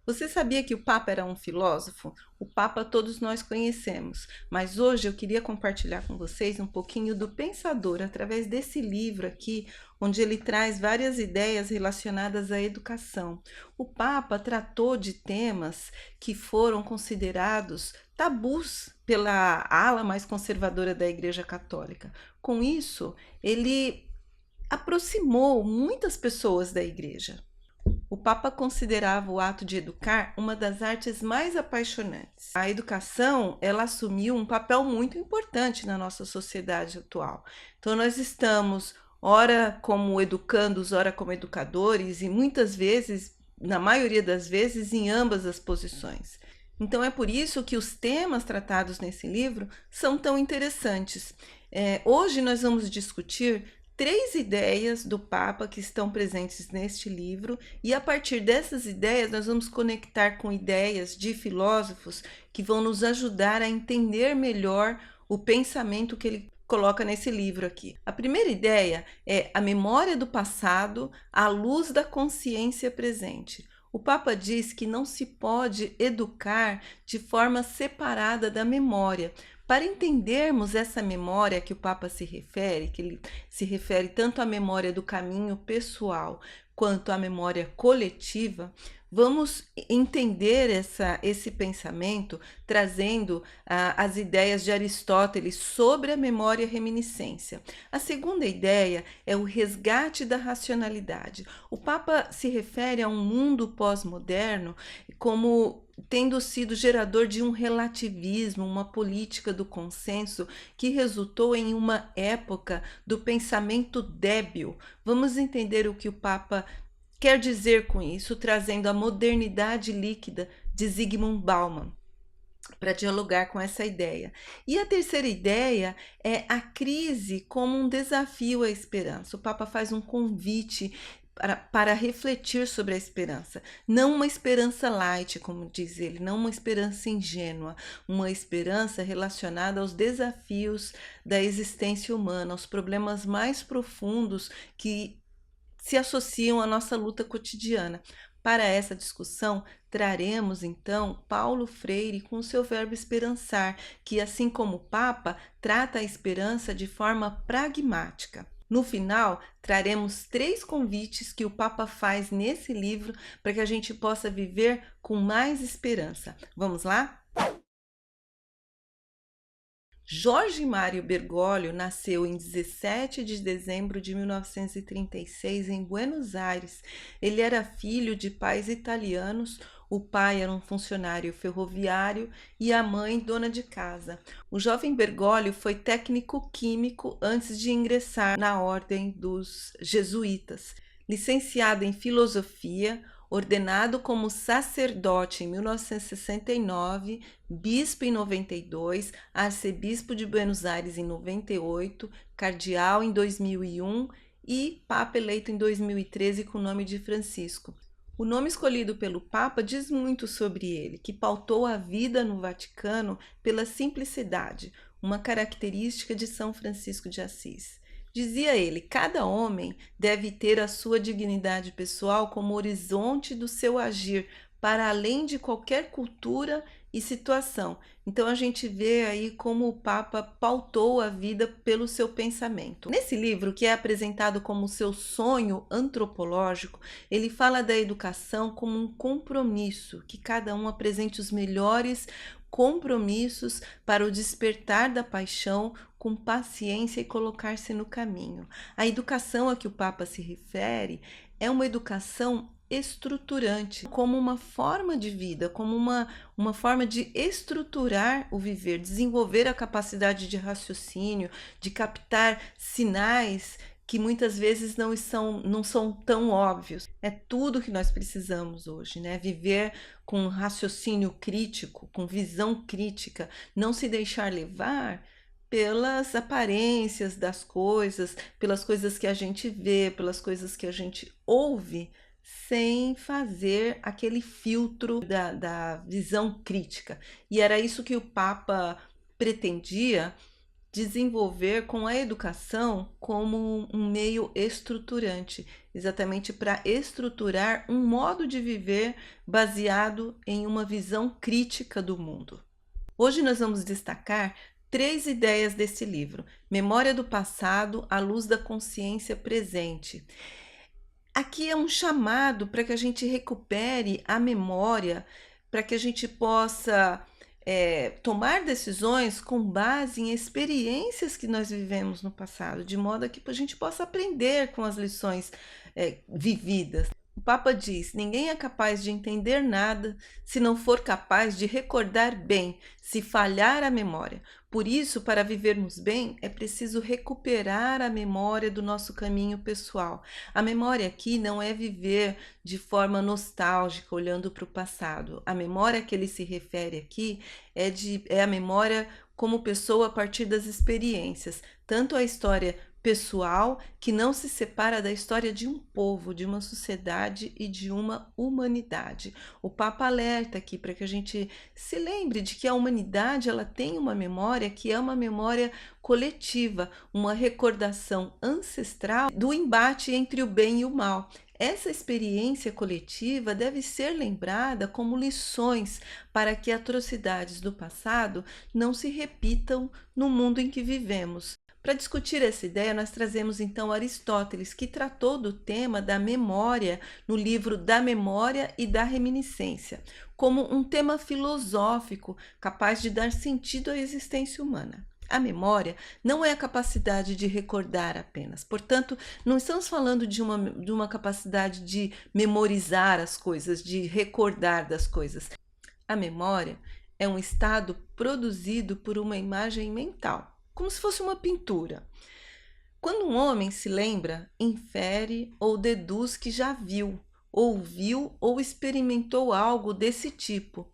Você sabia que o Papa era um filósofo? O Papa todos nós conhecemos, mas hoje eu queria compartilhar com vocês um pouquinho do pensador através desse livro aqui, onde ele traz várias ideias relacionadas à educação. O Papa tratou de temas que foram considerados tabus pela ala mais conservadora da Igreja Católica. Com isso, ele aproximou muitas pessoas da Igreja. O Papa considerava o ato de educar uma das artes mais apaixonantes. A educação, ela assumiu um papel muito importante na nossa sociedade atual. Então nós estamos ora como educandos, ora como educadores e muitas vezes, na maioria das vezes, em ambas as posições. Então é por isso que os temas tratados nesse livro são tão interessantes. Hoje nós vamos discutir três ideias do Papa que estão presentes neste livro, e a partir dessas ideias nós vamos conectar com ideias de filósofos que vão nos ajudar a entender melhor o pensamento que ele coloca nesse livro aqui. A primeira ideia é a memória do passado à luz da consciência presente. O Papa diz que não se pode educar de forma separada da memória. Para entendermos essa memória que o Papa se refere, que ele se refere tanto à memória do caminho pessoal quanto à memória coletiva, vamos entender esse pensamento trazendo as ideias de Aristóteles sobre a memória e reminiscência. A segunda ideia é o resgate da racionalidade. O Papa se refere a um mundo pós-moderno como tendo sido gerador de um relativismo, uma política do consenso que resultou em uma época do pensamento débil. Vamos entender o que o Papa quer dizer com isso, trazendo a modernidade líquida de Zygmunt Bauman para dialogar com essa ideia. E a terceira ideia é a crise como um desafio à esperança. O Papa faz um convite para refletir sobre a esperança. Não uma esperança light, como diz ele, não uma esperança ingênua, uma esperança relacionada aos desafios da existência humana, aos problemas mais profundos que se associam à nossa luta cotidiana. Para essa discussão, traremos então Paulo Freire com o seu verbo esperançar, que, assim como o Papa, trata a esperança de forma pragmática. No final, traremos três convites que o Papa faz nesse livro para que a gente possa viver com mais esperança. Vamos lá? Jorge Mário Bergoglio nasceu em 17 de dezembro de 1936 em Buenos Aires. Ele era filho de pais italianos. O pai era um funcionário ferroviário e a mãe dona de casa. O jovem Bergoglio foi técnico químico antes de ingressar na ordem dos jesuítas. Licenciado em filosofia, ordenado como sacerdote em 1969, bispo em 92, arcebispo de Buenos Aires em 98, cardeal em 2001 e papa eleito em 2013 com o nome de Francisco. O nome escolhido pelo Papa diz muito sobre ele, que pautou a vida no Vaticano pela simplicidade, uma característica de São Francisco de Assis. Dizia ele: cada homem deve ter a sua dignidade pessoal como horizonte do seu agir, para além de qualquer cultura e situação. Então a gente vê aí como o Papa pautou a vida pelo seu pensamento. Nesse livro, que é apresentado como seu sonho antropológico, ele fala da educação como um compromisso, que cada um apresente os melhores compromissos para o despertar da paixão com paciência e colocar-se no caminho. A educação a que o Papa se refere é uma educação estruturante, como uma forma de vida, como uma forma de estruturar o viver, desenvolver a capacidade de raciocínio, de captar sinais que muitas vezes não são tão óbvios. É tudo que nós precisamos hoje, né? Viver com raciocínio crítico, com visão crítica, não se deixar levar pelas aparências das coisas, pelas coisas que a gente vê, pelas coisas que a gente ouve, sem fazer aquele filtro da visão crítica. E era isso que o Papa pretendia desenvolver com a educação como um meio estruturante, exatamente para estruturar um modo de viver baseado em uma visão crítica do mundo. Hoje nós vamos destacar 3 ideias desse livro: Memória do Passado à luz da consciência presente. Aqui é um chamado para que a gente recupere a memória, para que a gente possa tomar decisões com base em experiências que nós vivemos no passado, de modo que a gente possa aprender com as lições vividas. O Papa diz: ninguém é capaz de entender nada se não for capaz de recordar bem, se falhar a memória. Por isso, para vivermos bem, é preciso recuperar a memória do nosso caminho pessoal. A memória aqui não é viver de forma nostálgica, olhando para o passado. A memória que ele se refere aqui é a memória como pessoa a partir das experiências, tanto a história pessoal, que não se separa da história de um povo, de uma sociedade e de uma humanidade. O Papa alerta aqui para que a gente se lembre de que a humanidade ela tem uma memória que é uma memória coletiva, uma recordação ancestral do embate entre o bem e o mal. Essa experiência coletiva deve ser lembrada como lições para que atrocidades do passado não se repitam no mundo em que vivemos. Para discutir essa ideia, nós trazemos então Aristóteles, que tratou do tema da memória no livro Da Memória e da Reminiscência, como um tema filosófico capaz de dar sentido à existência humana. A memória não é a capacidade de recordar apenas, portanto, não estamos falando de uma capacidade de memorizar as coisas, de recordar das coisas. A memória é um estado produzido por uma imagem mental, como se fosse uma pintura. Quando um homem se lembra, infere ou deduz que já viu, ouviu ou experimentou algo desse tipo.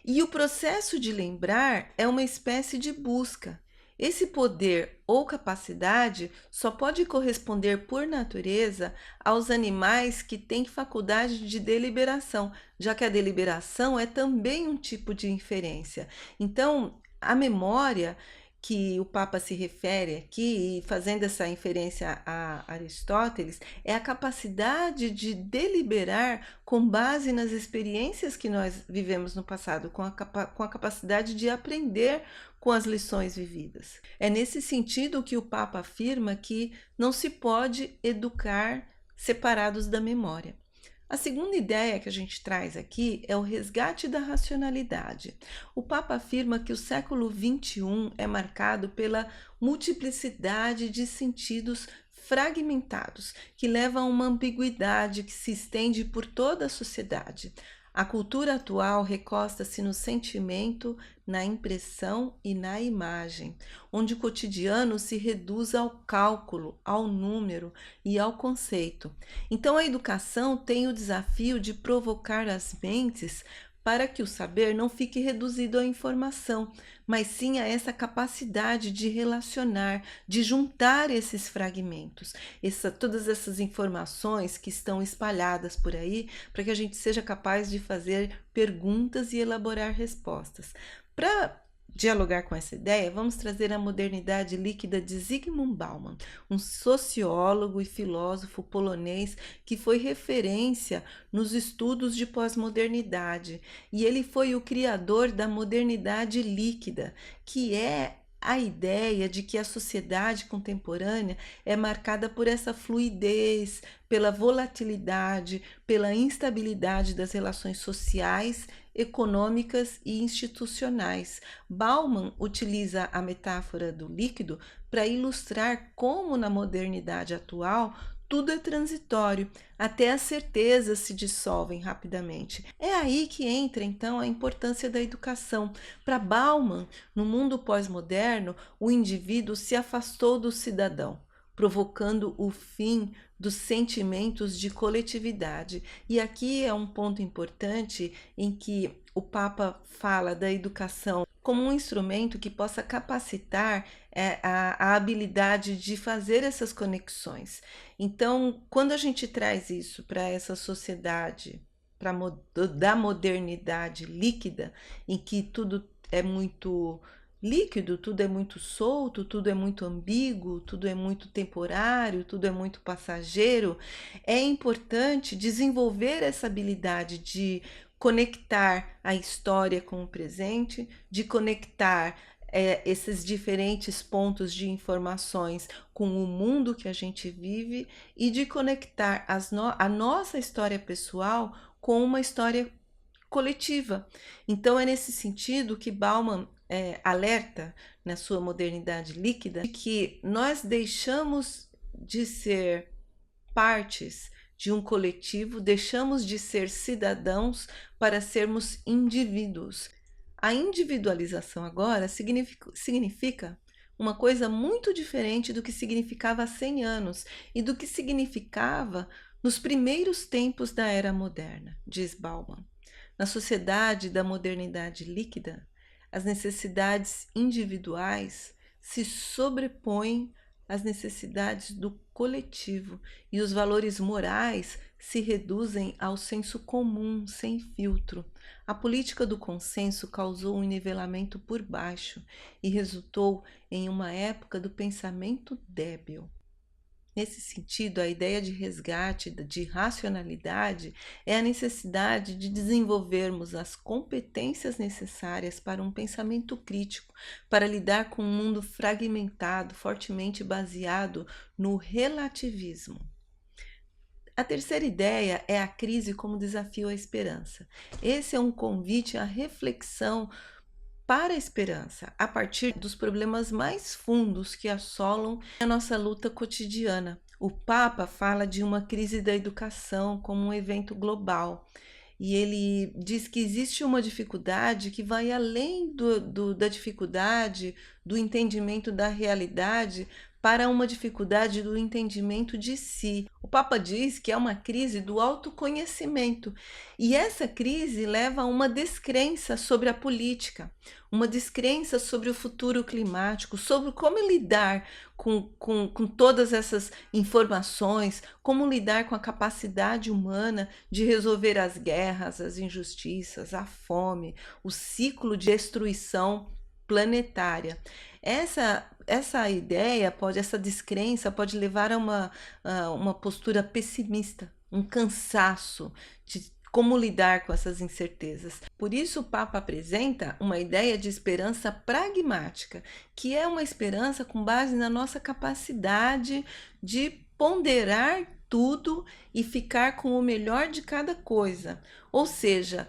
E o processo de lembrar é uma espécie de busca. Esse poder ou capacidade só pode corresponder por natureza aos animais que têm faculdade de deliberação, já que a deliberação é também um tipo de inferência. Então, a memória que o Papa se refere aqui, fazendo essa inferência a Aristóteles, é a capacidade de deliberar com base nas experiências que nós vivemos no passado, com a capacidade de aprender com as lições vividas. É nesse sentido que o Papa afirma que não se pode educar separados da memória. A segunda ideia que a gente traz aqui é o resgate da racionalidade. O Papa afirma que o século XXI é marcado pela multiplicidade de sentidos fragmentados, que leva a uma ambiguidade que se estende por toda a sociedade. A cultura atual recosta-se no sentimento, na impressão e na imagem, onde o cotidiano se reduz ao cálculo, ao número e ao conceito. Então, a educação tem o desafio de provocar as mentes para que o saber não fique reduzido à informação, mas sim a essa capacidade de relacionar, de juntar esses fragmentos, todas essas informações que estão espalhadas por aí, para que a gente seja capaz de fazer perguntas e elaborar respostas. Para dialogar com essa ideia, vamos trazer a modernidade líquida de Zygmunt Bauman, um sociólogo e filósofo polonês que foi referência nos estudos de pós-modernidade, e ele foi o criador da modernidade líquida, que é a ideia de que a sociedade contemporânea é marcada por essa fluidez, pela volatilidade, pela instabilidade das relações sociais, econômicas e institucionais. Bauman utiliza a metáfora do líquido para ilustrar como na modernidade atual tudo é transitório, até as certezas se dissolvem rapidamente. É aí que entra então a importância da educação. Para Bauman, no mundo pós-moderno, o indivíduo se afastou do cidadão, provocando o fim dos sentimentos de coletividade. E aqui é um ponto importante em que o Papa fala da educação como um instrumento que possa capacitar a habilidade de fazer essas conexões. Então, quando a gente traz isso para essa sociedade da modernidade líquida, em que tudo é muito líquido, tudo é muito solto, tudo é muito ambíguo, tudo é muito temporário, tudo é muito passageiro, é importante desenvolver essa habilidade de conectar a história com o presente, de conectar esses diferentes pontos de informações com o mundo que a gente vive e de conectar a nossa história pessoal com uma história coletiva. Então, é nesse sentido que Bauman alerta na sua modernidade líquida que nós deixamos de ser partes de um coletivo, deixamos de ser cidadãos para sermos indivíduos. A individualização agora significa uma coisa muito diferente do que significava há 100 anos e do que significava nos primeiros tempos da era moderna, diz Bauman. Na sociedade da modernidade líquida, as necessidades individuais se sobrepõem às necessidades do coletivo e os valores morais se reduzem ao senso comum sem filtro. A política do consenso causou um nivelamento por baixo e resultou em uma época do pensamento débil. Nesse sentido, a ideia de resgate, de racionalidade, é a necessidade de desenvolvermos as competências necessárias para um pensamento crítico, para lidar com um mundo fragmentado, fortemente baseado no relativismo. A terceira ideia é a crise como desafio à esperança. Esse é um convite à reflexão para a esperança, a partir dos problemas mais fundos que assolam a nossa luta cotidiana. O Papa fala de uma crise da educação como um evento global. E ele diz que existe uma dificuldade que vai além da dificuldade do entendimento da realidade para uma dificuldade do entendimento de si. O Papa diz que é uma crise do autoconhecimento e essa crise leva a uma descrença sobre a política, uma descrença sobre o futuro climático, sobre como lidar com todas essas informações, como lidar com a capacidade humana de resolver as guerras, as injustiças, a fome, o ciclo de destruição planetária. Essa ideia essa descrença pode levar a uma postura pessimista, um cansaço de como lidar com essas incertezas. Por isso, o Papa apresenta uma ideia de esperança pragmática, que é uma esperança com base na nossa capacidade de ponderar tudo e ficar com o melhor de cada coisa. Ou seja,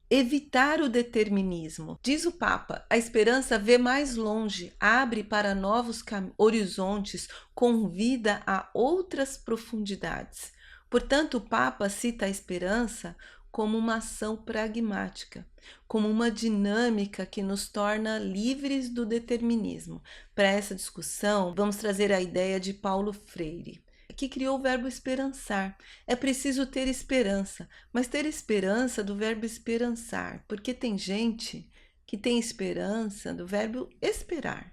evitar o determinismo. Diz o Papa, a esperança vê mais longe, abre para novos horizontes, convida a outras profundidades. Portanto, o Papa cita a esperança como uma ação pragmática, como uma dinâmica que nos torna livres do determinismo. Para essa discussão, vamos trazer a ideia de Paulo Freire, que criou o verbo esperançar. É preciso ter esperança, mas ter esperança do verbo esperançar, porque tem gente que tem esperança do verbo esperar.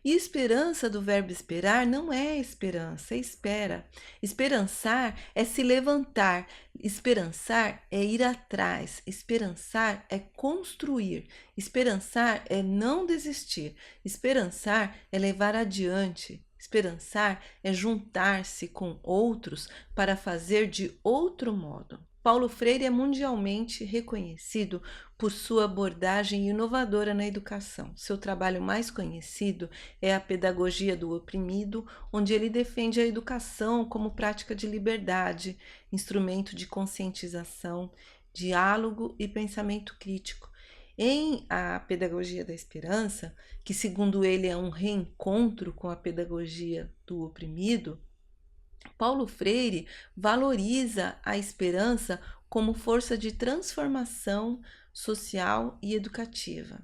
E esperança do verbo esperar não é esperança, é espera. Esperançar é se levantar, esperançar é ir atrás, esperançar é construir, esperançar é não desistir, esperançar é levar adiante. Esperançar é juntar-se com outros para fazer de outro modo. Paulo Freire é mundialmente reconhecido por sua abordagem inovadora na educação. Seu trabalho mais conhecido é a Pedagogia do Oprimido, onde ele defende a educação como prática de liberdade, instrumento de conscientização, diálogo e pensamento crítico. Em A Pedagogia da Esperança, que segundo ele é um reencontro com a pedagogia do oprimido, Paulo Freire valoriza a esperança como força de transformação social e educativa.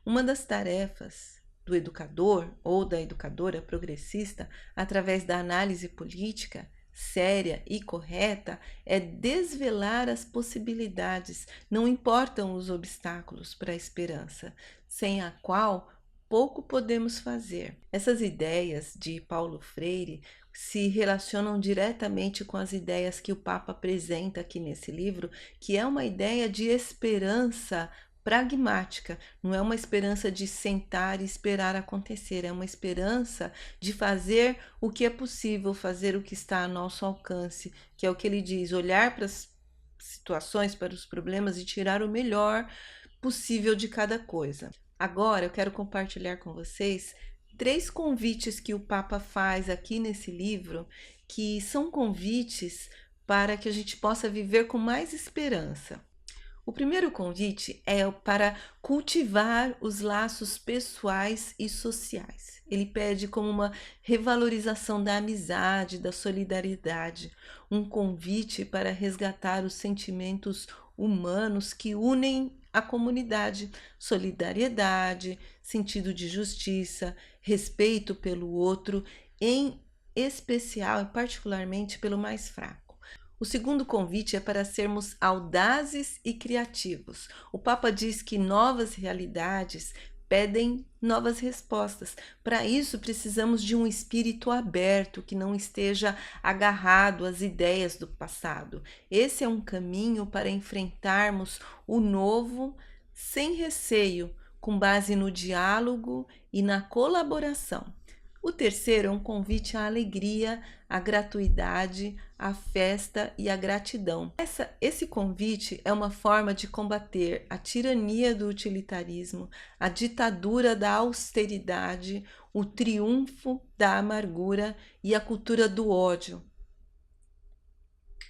Uma das tarefas do educador ou da educadora progressista, através da análise política, séria e correta, é desvelar as possibilidades, não importam os obstáculos para a esperança, sem a qual pouco podemos fazer. Essas ideias de Paulo Freire se relacionam diretamente com as ideias que o Papa apresenta aqui nesse livro, que é uma ideia de esperança pragmática, não é uma esperança de sentar e esperar acontecer, é uma esperança de fazer o que é possível, fazer o que está a nosso alcance, que é o que ele diz, olhar para as situações, para os problemas e tirar o melhor possível de cada coisa. Agora eu quero compartilhar com vocês 3 convites que o Papa faz aqui nesse livro, que são convites para que a gente possa viver com mais esperança. O primeiro convite é para cultivar os laços pessoais e sociais. Ele pede como uma revalorização da amizade, da solidariedade, um convite para resgatar os sentimentos humanos que unem a comunidade, solidariedade, sentido de justiça, respeito pelo outro, em especial e particularmente pelo mais fraco. O segundo convite é para sermos audazes e criativos. O Papa diz que novas realidades pedem novas respostas. Para isso, precisamos de um espírito aberto, que não esteja agarrado às ideias do passado. Esse é um caminho para enfrentarmos o novo sem receio, com base no diálogo e na colaboração. O terceiro é um convite à alegria, à gratuidade, à festa e à gratidão. Esse convite é uma forma de combater a tirania do utilitarismo, a ditadura da austeridade, o triunfo da amargura e a cultura do ódio.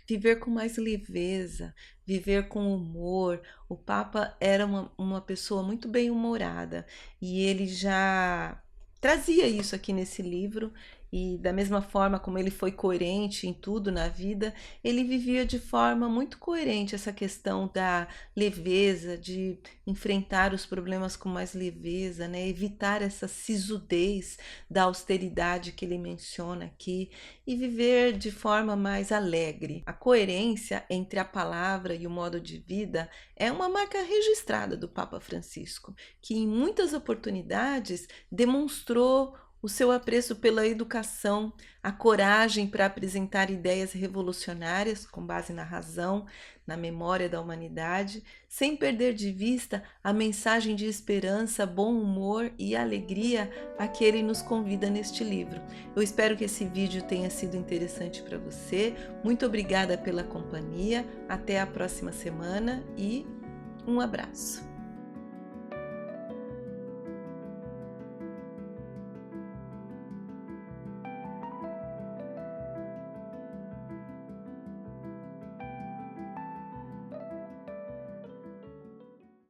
Viver com mais leveza, viver com humor. O Papa era uma pessoa muito bem-humorada e ele já trazia isso aqui nesse livro, e da mesma forma como ele foi coerente em tudo na vida, ele vivia de forma muito coerente essa questão da leveza, de enfrentar os problemas com mais leveza, né? Evitar essa sisudez da austeridade que ele menciona aqui e viver de forma mais alegre. A coerência entre a palavra e o modo de vida é uma marca registrada do Papa Francisco, que em muitas oportunidades demonstrou o seu apreço pela educação, a coragem para apresentar ideias revolucionárias com base na razão, na memória da humanidade, sem perder de vista a mensagem de esperança, bom humor e alegria a que ele nos convida neste livro. Eu espero que esse vídeo tenha sido interessante para você. Muito obrigada pela companhia. Até a próxima semana e um abraço.